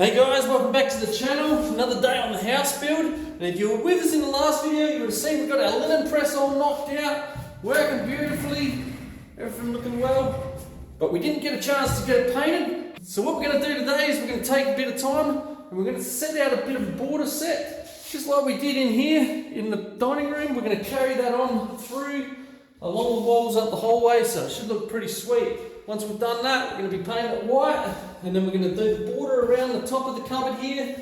Hey guys, welcome back to the channel. Another day on the house build. And if you were with us in the last video, you would have seen we've got our linen press all knocked out, working beautifully, everything looking well. But we didn't get a chance to get it painted. So what we're going to do today is we're going to take a bit of time and we're going to set out a bit of a border set, just like we did in here in the dining room. We're going to carry that on through along the walls up the hallway, so it should look pretty sweet. Once we've done that, we're going to be painting it white, and then we're going to do the border around the top of the cupboard here,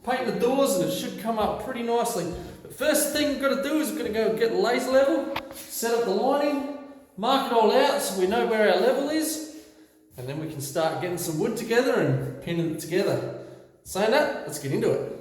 paint the doors, and it should come up pretty nicely. The first thing we've got to do is we're going to go get the laser level, set up the lining, mark it all out so we know where our level is, and then we can start getting some wood together and pinning it together. Saying that, let's get into it.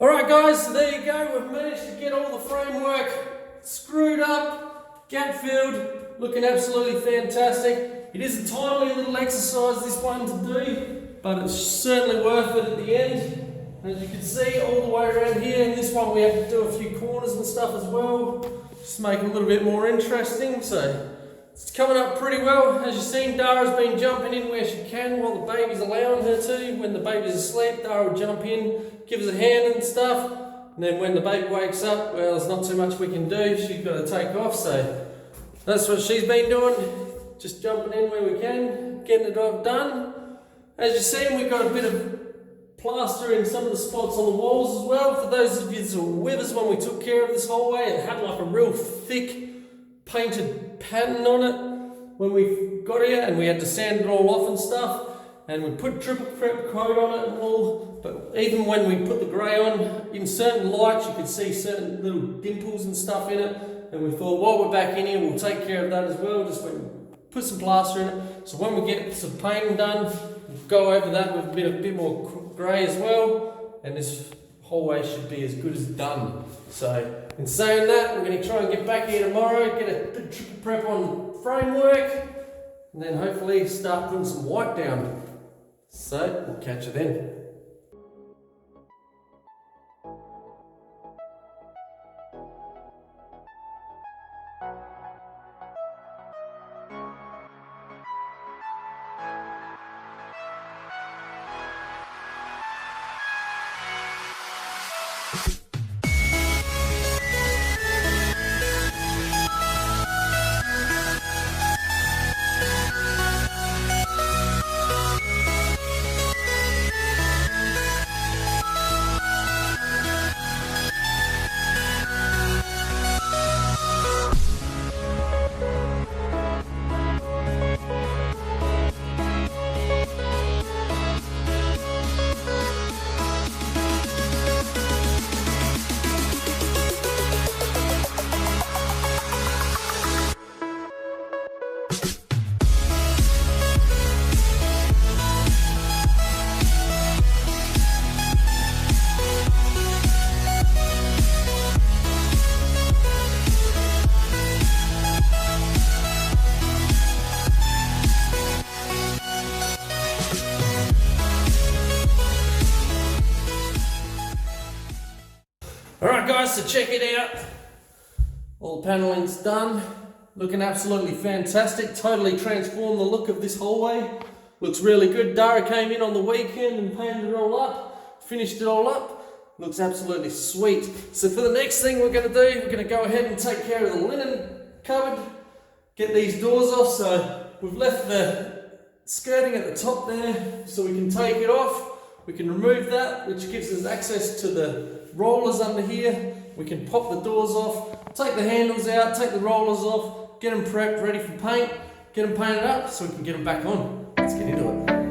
Alright guys, so there you go, we've managed to get all the framework screwed up, gap filled, looking absolutely fantastic. It is a tiny little exercise, this one, to do, but it's certainly worth it at the end. As you can see, all the way around here, and this one we have to do a few corners and stuff as well, just make it a little bit more interesting. So it's coming up pretty well. As you've seen, Dara's been jumping in where she can while the baby's allowing her to. When the baby's asleep, Dara will jump in, give us a hand and stuff. And then when the baby wakes up, well, there's not too much we can do. She's got to take off. So that's what she's been doing. Just jumping in where we can, getting it all done. As you've seen, we've got a bit of plaster in some of the spots on the walls as well. For those of you who were with us when we took care of this hallway, it had like a real thick painted pattern on it when we got here, and we had to sand it all off and stuff, and we put triple prep coat on it and all. But even when we put the grey on, in certain lights you could see certain little dimples and stuff in it, and we thought while we're back in here we'll take care of that as well, just put some plaster in it, so when we get some painting done we'll go over that with a bit more grey as well, and this hallway should be as good as done. So in saying that, we're going to try and get back here tomorrow, get a bit of triple prep on framework, and then hopefully start putting some white down. So we'll catch you then. Alright guys, so check it out. All the panelling's done. Looking absolutely fantastic. Totally transformed the look of this hallway. Looks really good. Dara came in on the weekend and painted it all up. Finished it all up. Looks absolutely sweet. So for the next thing we're going to do, we're going to go ahead and take care of the linen cupboard. Get these doors off. So we've left the skirting at the top there so we can take it off. We can remove that, which gives us access to the rollers under here. We can pop the doors off, take the handles out, take the rollers off, get them prepped, ready for paint, get them painted up so we can get them back on. Let's get into it.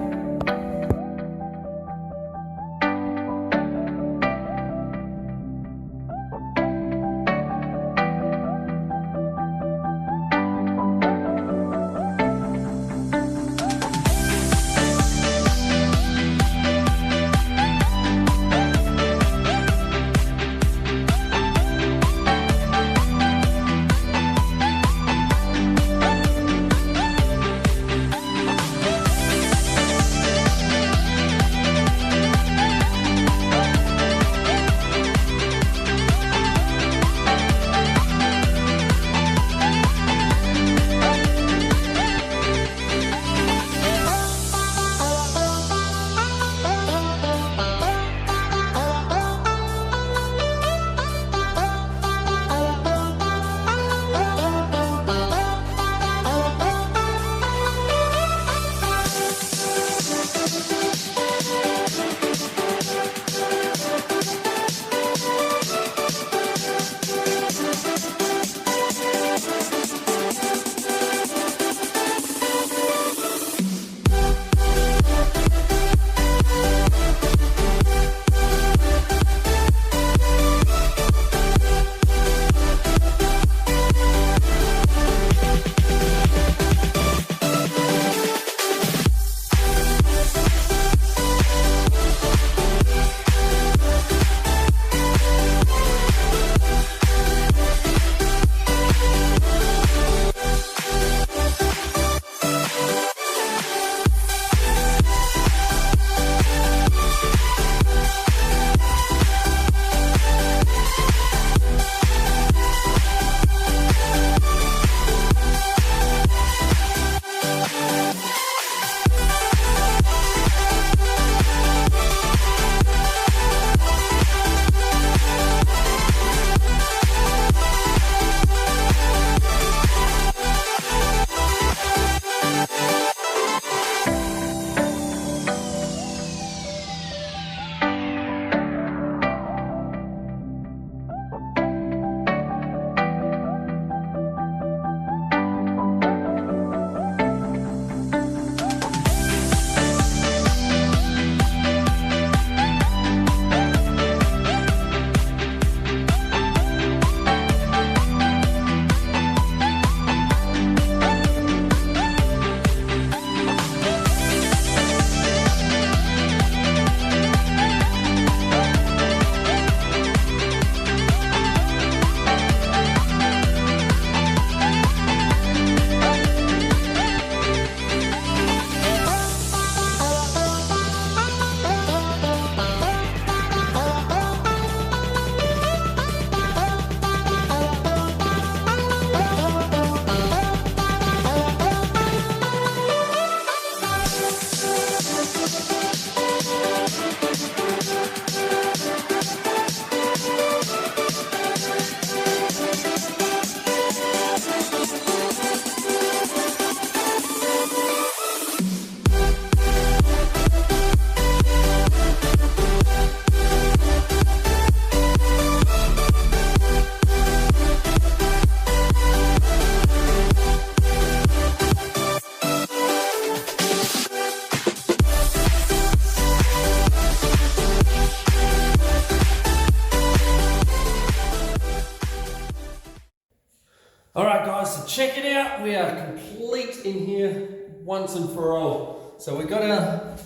check it out, we are complete in here once and for all. So we got our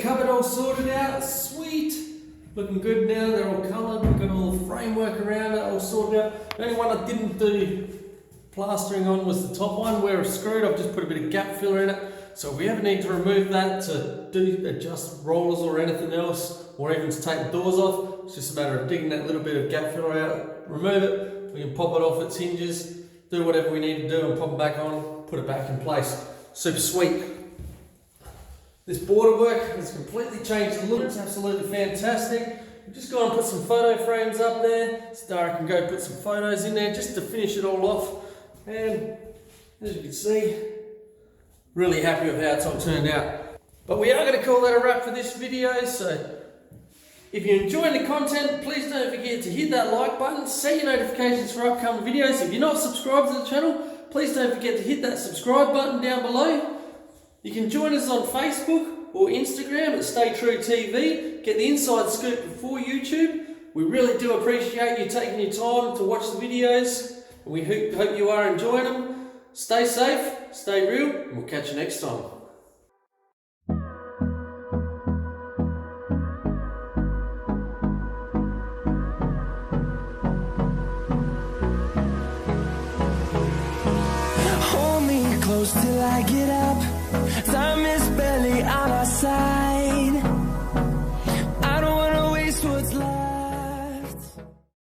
cupboard all sorted out, sweet. Looking good now, they're all coloured, we've got all the framework around it, all sorted out. The only one I didn't do plastering on was the top one where it's screwed. I've just put a bit of gap filler in it. So if we ever need to remove that to adjust rollers or anything else, or even to take the doors off, it's just a matter of digging that little bit of gap filler out, remove it, we can pop it off its hinges, do whatever we need to do and pop it back on, put it back in place. Super sweet. This border work has completely changed the look, it's absolutely fantastic. We've just gone and put some photo frames up there, so Dara can go put some photos in there just to finish it all off. And as you can see, really happy with how it's all turned out. But we are going to call that a wrap for this video, so if you're enjoying the content, please don't forget to hit that like button, set your notifications for upcoming videos. If you're not subscribed to the channel, please don't forget to hit that subscribe button down below. You can join us on Facebook or Instagram at Stay True TV, get the inside scoop before YouTube. We really do appreciate you taking your time to watch the videos, and we hope you are enjoying them. Stay safe, stay real, and we'll catch you next time. Hold me close till I get up. Time